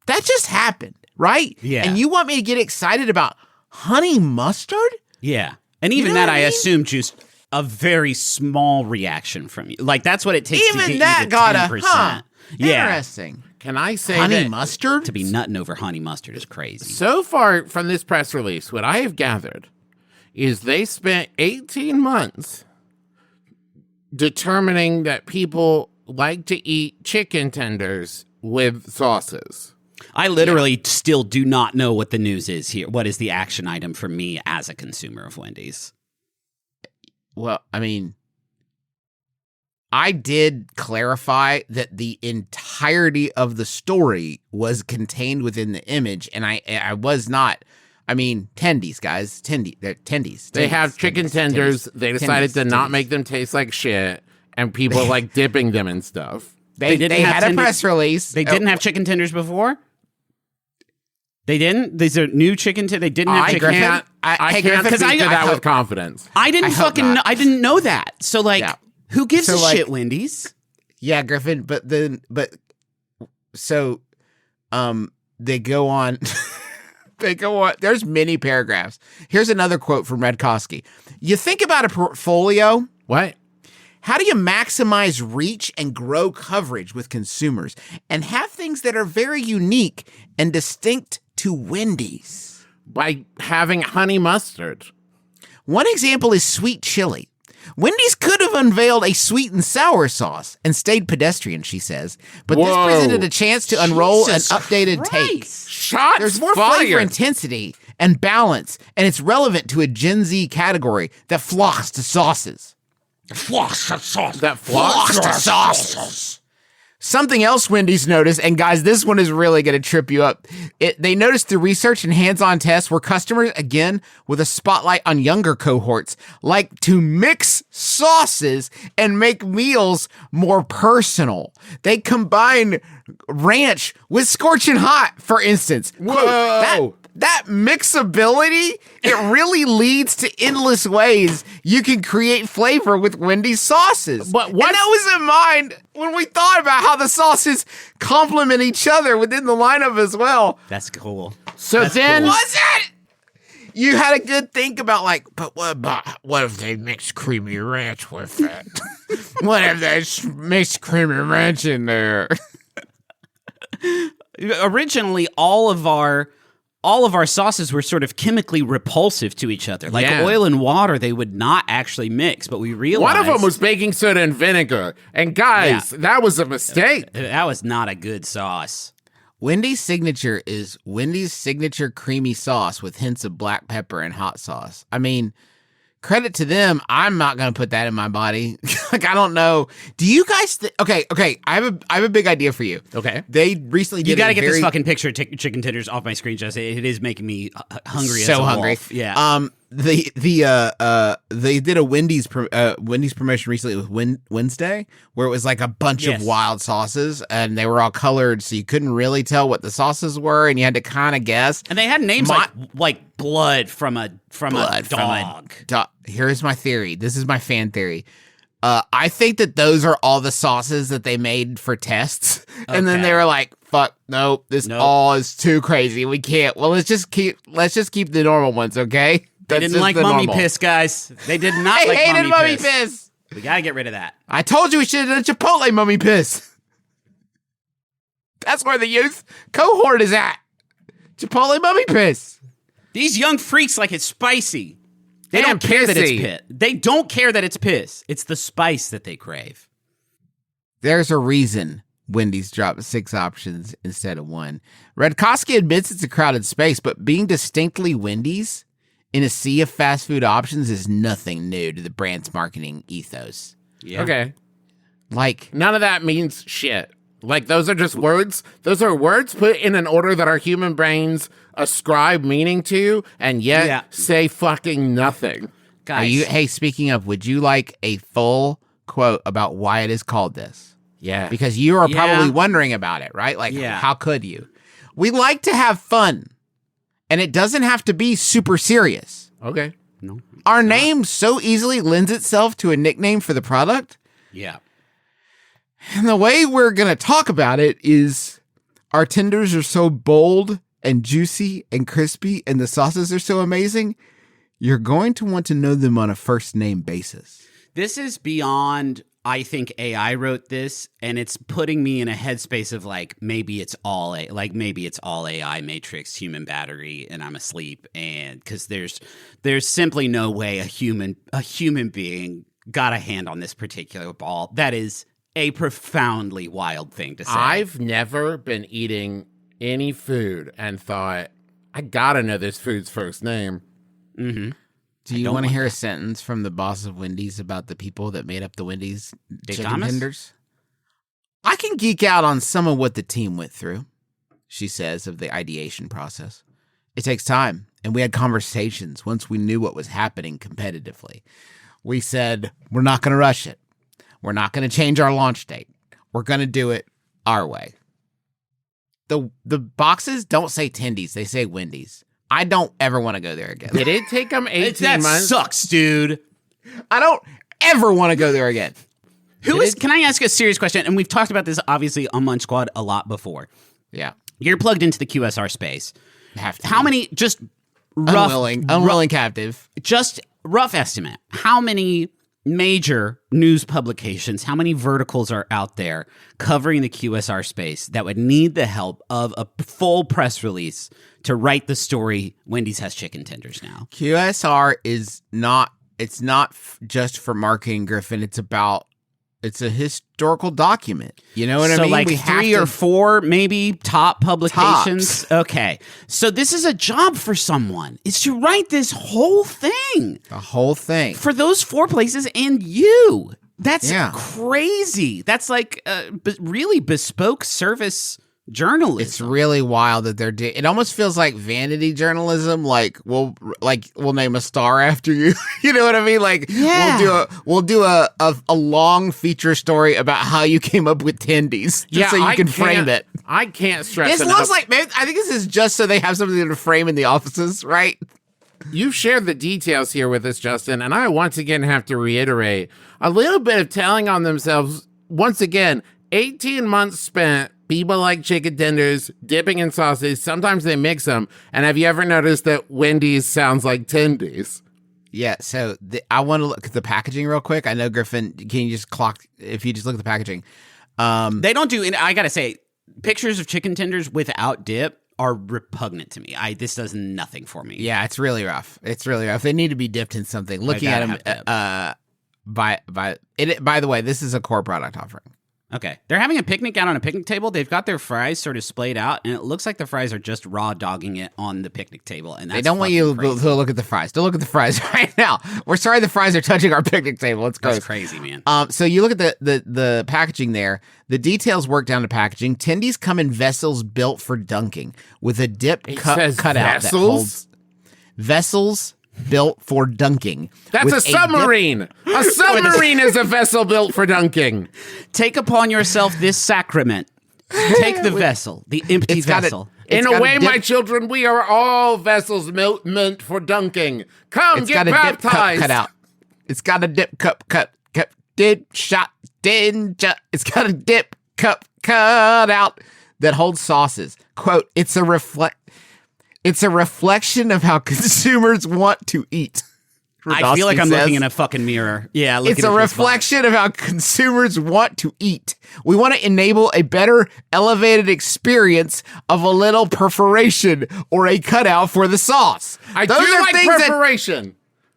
That just happened, right? Yeah. And you want me to get excited about honey mustard? Yeah. And even I assumed just a very small reaction from you. Like, that's what it takes to get that you to got 10%. Interesting. Can I say honey that mustard? To be nutting over honey mustard is crazy. So far from this press release, what I have gathered is they spent 18 months determining that people like to eat chicken tenders with sauces. I literally still do not know what the news is here. What is the action item for me as a consumer of Wendy's? Well, I mean, I did clarify that the entirety of the story was contained within the image, and I was not. I mean, tendies, guys. They're tendies. They have chicken tenders. They decided to not make them taste like shit, and people like dipping them in stuff. They had a press release. They didn't have chicken tenders before? They didn't? These are new chicken tenders? They didn't have chicken tenders? I Hey, can't Griffin, speak to I that hope- with confidence. I didn't hope fucking know. not. I didn't know that. So, like, Yeah. who gives So, a like- shit, Wendy's? Yeah, Griffin, so they go on there's many paragraphs. Here's another quote from Redkowski. You think about a portfolio. What? How do you maximize reach and grow coverage with consumers and have things that are very unique and distinct to Wendy's? By having honey mustard. One example is sweet chili. Wendy's could have unveiled a sweet and sour sauce and stayed pedestrian, she says, but this Whoa. presented a chance to unroll Jesus an updated take. Christ. Shots There's more fired. flavor intensity and balance, and it's relevant to a Gen Z category that flocks to sauces. That Flocks to sauces. Something else Wendy's noticed, and guys, this one is really going to trip you up. They noticed through research and hands-on tests where customers, again, with a spotlight on younger cohorts, like to mix sauces and make meals more personal. They combine ranch with scorching hot, for instance. Whoa. That mixability, it really leads to endless ways you can create flavor with Wendy's sauces. But what- And that was in mind when we thought about how the sauces complement each other within the lineup as well. That's cool. So then, Was it? You had a good think about but what if they mix creamy ranch with it? What if they mix creamy ranch in there? Originally, all of our sauces were sort of chemically repulsive to each other. Like Yeah. oil and water, they would not actually mix, but we realized one of them was baking soda and vinegar. And guys, that was a mistake. that was not a good sauce. Wendy's signature is Wendy's signature creamy sauce with hints of black pepper and hot sauce. I mean, credit to them. I'm not going to put that in my body. I don't know. Do you guys okay, I have a big idea for you. Okay. They recently did You got to a get very- this fucking picture of chicken tenders off my screen, Jesse. It is making me hungry as so a hungry. wolf. Yeah. They did a Wendy's promotion recently with Wednesday where it was like a bunch Yes. of wild sauces and they were all colored so you couldn't really tell what the sauces were and you had to kind of guess. And they had names like blood from a dog. Here's my theory. This is my fan theory. I think that those are all the sauces that they made for tests, and then Okay. they were like, "Fuck, nope, this all is too crazy. We can't. Well, let's just keep the normal ones, okay?" They That's didn't just like the mummy normal. piss, guys. They did not I like hated mummy mummy piss. We got to get rid of that. I told you we should have done Chipotle mummy piss. That's where the youth cohort is at. Chipotle mummy piss. These young freaks like it's spicy. They And don't care that it's pissy. piss. They don't care that it's piss. It's the spice that they crave. There's a reason Wendy's dropped 6 options instead of 1. Redkowski admits it's a crowded space, but being distinctly Wendy's in a sea of fast food options is nothing new to the brand's marketing ethos. Yeah. Okay. Like, None of that means shit. Like, those are just words. Those are words put in an order that our human brains ascribe meaning to, and yet say fucking nothing. Guys. hey, speaking of, would you like a full quote about why it is called this? Yeah. Because you are Yeah. probably wondering about it, right? Like, Yeah. how could you? We like to have fun, and it doesn't have to be super serious. Okay. No. Our name so easily lends itself to a nickname for the product. Yeah. And the way we're going to talk about it is our tenders are so bold and juicy and crispy, and the sauces are so amazing. You're going to want to know them on a first name basis. This is beyond, I think AI wrote this, and it's putting me in a headspace of like maybe it's all AI Matrix human battery and I'm asleep, and because there's simply no way a human being got a hand on this particular ball. That is a profoundly wild thing to say. I've never been eating any food and thought, I gotta know this food's first name. Mm-hmm. Do you want to hear a sentence from the boss of Wendy's about the people that made up the Wendy's chicken Thomas? tenders? I can geek out on some of what the team went through, she says, of the ideation process. It takes time, and we had conversations once we knew what was happening competitively. We said, we're not going to rush it. We're not going to change our launch date. We're going to do it our way. the boxes don't say Tendies, they say Wendy's. I don't ever want to go there again. Did it take them 18 That months? sucks, dude. I don't ever want to go there again. Can I ask a serious question? And we've talked about this obviously on Munch Squad a lot before. Yeah. You're plugged into the QSR space. Have to. How many, just rough, unwilling captive. just rough estimate, how many major news publications, how many verticals are out there covering the QSR space that would need the help of a full press release to write the story Wendy's has chicken tenders now? QSR is not, it's not just for marketing, Griffin. It's a historical document. You know what I So mean? like We 3 have or to- 4 maybe top publications? Okay. So this is a job for someone, is to write this whole thing the whole thing. for those 4 places and you. That's Yeah. crazy. That's like really bespoke service journalism. It's really wild that they're it almost feels like vanity journalism. Like we'll name a star after you. You know what I mean? Like Yeah. we'll do a long feature story about how you came up with Tendies, just so you can frame it. I can't stress This enough. looks like, man, I think this is just so they have something to frame in the offices, right? You've shared the details here with us, Justin, and I once again have to reiterate a little bit of telling on themselves. Once again, 18 months spent. People like chicken tenders, dipping in sauces. Sometimes they mix them. And have you ever noticed that Wendy's sounds like Tendies? Yeah, so I want to look at the packaging real quick. I know, Griffin, can you just if you just look at the packaging. They don't do, and I gotta say, pictures of chicken tenders without dip are repugnant to me. This does nothing for me. Yeah, it's really rough. It's really rough. They need to be dipped in something. Looking at gotta them, have by the way, this is a core product offering. Okay. They're having a picnic out on a picnic table. They've got their fries sort of splayed out, and it looks like the fries are just raw dogging it on the picnic table. And that's They don't want you fucking crazy. to look at the fries. Don't look at the fries right now. We're sorry the fries are touching our picnic table. It's gross. That's crazy, man. So you look at the packaging there. The details work down to packaging. Tendies come in vessels built for dunking with a dip says cut out that vessels? holds vessels built for dunking. That's with a submarine. A submarine is a vessel built for dunking. Take upon yourself this sacrament. Take the vessel, the empty It's got vessel. In got a way, dip- my children, we are all vessels meant for dunking. Come, It's get got a dip cup baptized. cut out. It's got a dip cup did shot did shot. It's got a dip cup cut out that holds sauces. Quote, it's a reflection of how consumers want to eat. I feel like I'm Rodofsky looking says. in a fucking mirror. Yeah, It's a reflection of how consumers want to eat. We want to enable a better elevated experience of a little perforation or a cutout for the sauce. I Those do are like things that- preparation.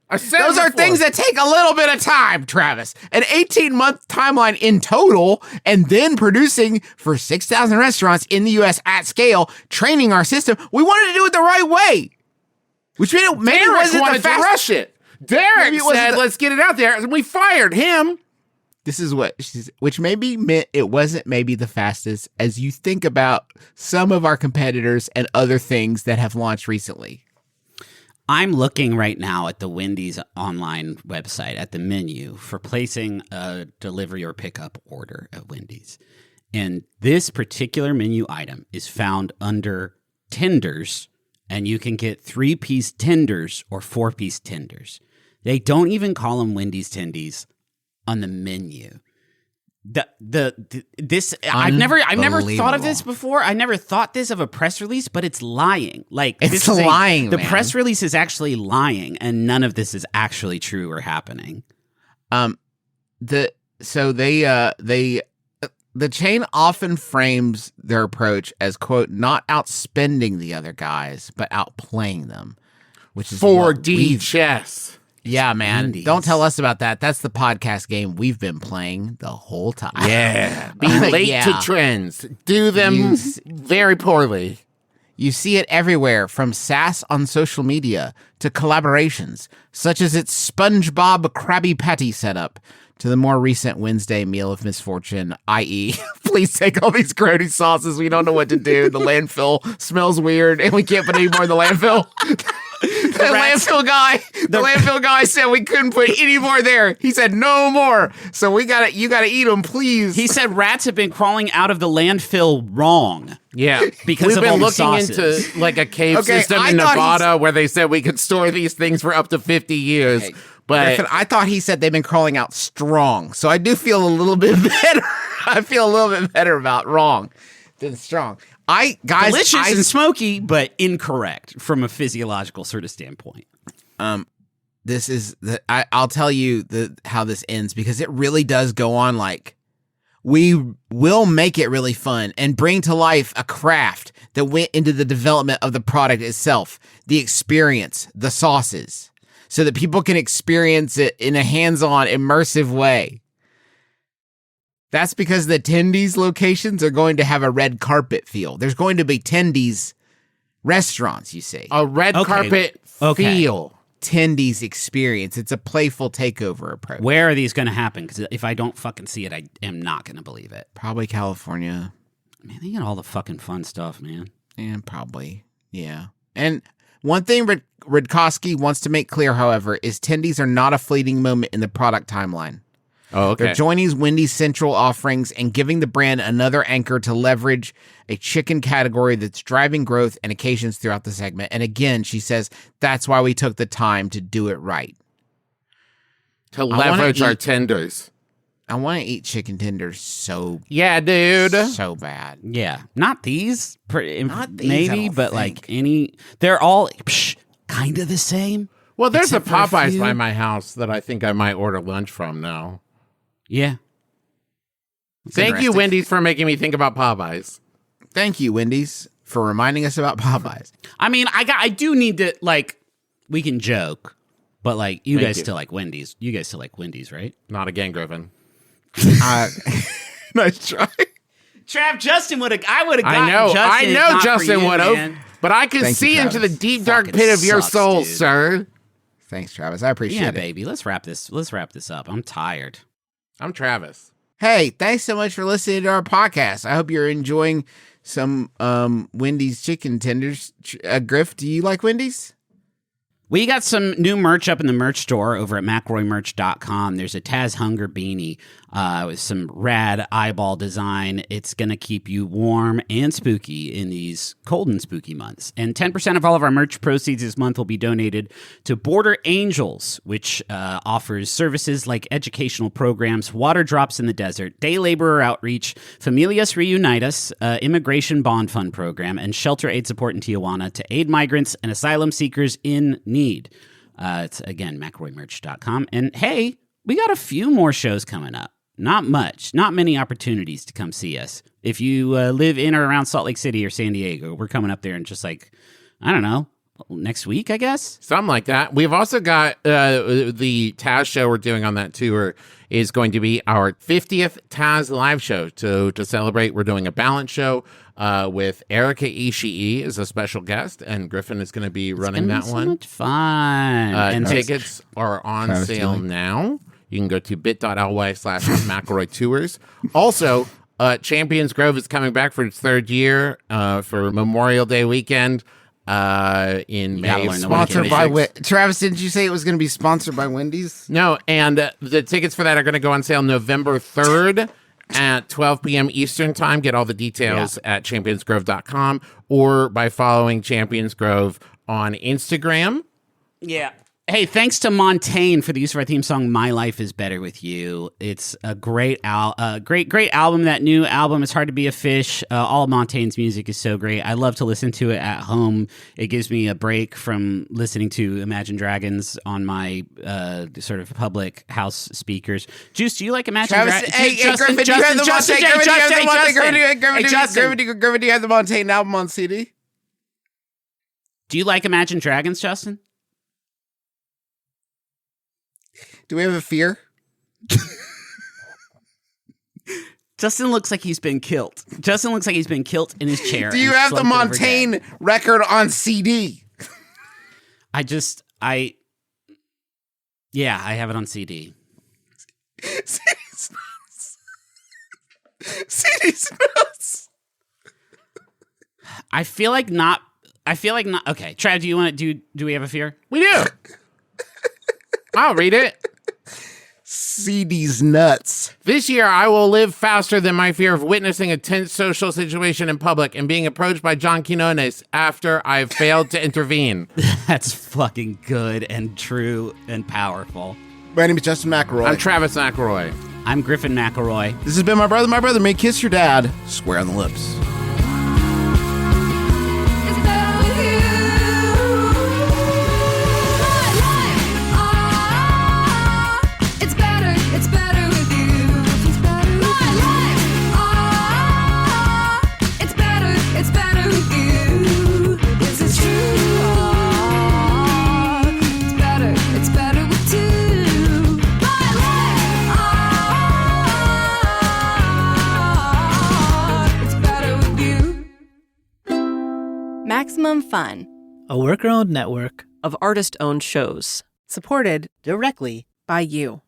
I said Those are before. things that take a little bit of time, Travis. An 18-month timeline in total, and then producing for 6,000 restaurants in the U.S. at scale, training our system. We wanted to do it the right way. Which maybe Derek wasn't wanted the to rush it. Derek Maybe it wasn't said, the- let's get it out there. And we fired him. This is which maybe meant it wasn't maybe the fastest as you think about some of our competitors and other things that have launched recently. I'm looking right now at the Wendy's online website at the menu for placing a delivery or pickup order at Wendy's. And this particular menu item is found under tenders, and you can get 3-piece tenders or 4-piece tenders. They don't even call them Wendy's tendies on the menu. I've never thought of this before. I never thought this of a press release, but it's lying. Like It's this is lying, The man. press release is actually lying, and none of this is actually true or happening. The chain often frames their approach as, quote, not outspending the other guys, but outplaying them, which is 4D chess. Yeah, man. Wendy's. Don't tell us about that. That's the podcast game we've been playing the whole time. Yeah. Be late Yeah. to trends. Do them very poorly. You see it everywhere, from sass on social media to collaborations, such as its SpongeBob Krabby Patty setup, to the more recent Wednesday meal of misfortune, i.e., please take all these grody sauces. We don't know what to do. The landfill smells weird, and we can't put any more in the landfill. landfill guy said we couldn't put any more there. He said no more. So you gotta eat them, please. He said rats have been crawling out of the landfill wrong. Yeah, Because we've of been all the looking sauces. into like a cave Okay, system I in thought Nevada where they said we could store these things for up to 50 years. Hey, but Griffin, I thought he said they've been crawling out strong. So I do feel a little bit better. I feel a little bit better about wrong than strong. Delicious and smoky, but incorrect from a physiological sort of standpoint. This is I'll tell you how this ends because it really does go on like we will make it really fun and bring to life a craft that went into the development of the product itself, the experience, the sauces, so that people can experience it in a hands-on, immersive way. That's because the Tendies locations are going to have a red carpet feel. There's going to be Tendies restaurants, you see. a red carpet feel. Tendies experience. It's a playful takeover approach. Where are these going to happen? Because if I don't fucking see it, I am not going to believe it. Probably California. Man, they get all the fucking fun stuff, man. And probably, yeah. And one thing Rudkowski wants to make clear, however, is Tendies are not a fleeting moment in the product timeline. Oh, okay. They're joining Wendy's central offerings and giving the brand another anchor to leverage a chicken category that's driving growth and occasions throughout the segment. And again, she says, that's why we took the time to do it right. To leverage our tenders. I want to eat chicken tenders so dude. so bad. Yeah. Not these. Not these, I Maybe, don't but think. like any. They're all kind of the same. Well, there's Except a for a Popeyes few. by my house that I think I might order lunch from now. Yeah. Thank you, interesting. Wendy's, for making me think about Popeyes. Thank you, Wendy's, for reminding us about Popeyes. I mean, I do need to, like, we can joke, but like, you Thank guys you. still like Wendy's. You guys still like Wendy's, right? Not again, Griffin. Nice try. Trav, Justin would have. I would have. I know Justin, if not for Justin you, would man. have, but I can Thank you, see into the Travis. deep dark Fucking pit of your sucks, soul, dude. sir. Thanks, Travis. I appreciate Yeah, it. baby. Let's wrap this up. I'm tired. I'm Travis. Hey, thanks so much for listening to our podcast. I hope you're enjoying some Wendy's chicken tenders. Griff, do you like Wendy's? We got some new merch up in the merch store over at McElroymerch.com. There's a Taz Hunger beanie with some rad eyeball design. It's going to keep you warm and spooky in these cold and spooky months. And 10% of all of our merch proceeds this month will be donated to Border Angels, which offers services like educational programs, water drops in the desert, day laborer outreach, Familias Reunitas, immigration bond fund program, and shelter aid support in Tijuana to aid migrants and asylum seekers in need. It's, again, McElroymerch.com. And hey, we got a few more shows coming up. Not much. Not many opportunities to come see us. If you live in or around Salt Lake City or San Diego, we're coming up there in just like, I don't know, next week, I guess? Something like that. We've also got the Taz show we're doing on that tour is going to be our 50th Taz live show. To celebrate, we're doing a balance show with Erica Ishii as a special guest, and Griffin is going to be running that so one. Much fun. And tickets are on sale now. You can go to bit.ly/McElroy Tours. Also, Champions Grove is coming back for its third year for Memorial Day weekend in May. Sponsored by Travis, didn't you say it was going to be sponsored by Wendy's? No, and the tickets for that are going to go on sale November 3rd at 12 p.m. Eastern Time. Get all the details at championsgrove.com or by following Champions Grove on Instagram. Yeah. Hey, thanks to Montaigne for the use of our theme song, My Life is Better With You. It's a great album. That new album, It's Hard to Be a Fish. All Montaigne's music is so great. I love to listen to it at home. It gives me a break from listening to Imagine Dragons on my sort of public house speakers. Juice, do you like Imagine Dragons? Hey, Griffin, do you have the Griffin, do you have the Montaigne album on CD? Do you like Imagine Dragons, Justin? Do we have a fear? Justin looks like he's been killed. Justin looks like he's been killed in his chair. Do you and have the slumped over Montaigne dead. record on CD? Yeah, I have it on CD. CD's nuts. CD's nuts. I feel like not I feel like not. Okay, Trav, do you want to do we have a fear? We do. I'll read it. See these nuts. This year, I will live faster than my fear of witnessing a tense social situation in public and being approached by John Quinones after I've failed to intervene. That's fucking good and true and powerful. My name is Justin McElroy. I'm Travis McElroy. I'm Griffin McElroy. This has been My Brother May Kiss Your Dad. Square on the lips. It's better with you. My life, it's better with you. My life, it's better with you. This is true. It's better with two. My life, it's better with you. Maximum Fun, A worker-owned network of artist-owned shows. supported directly by you.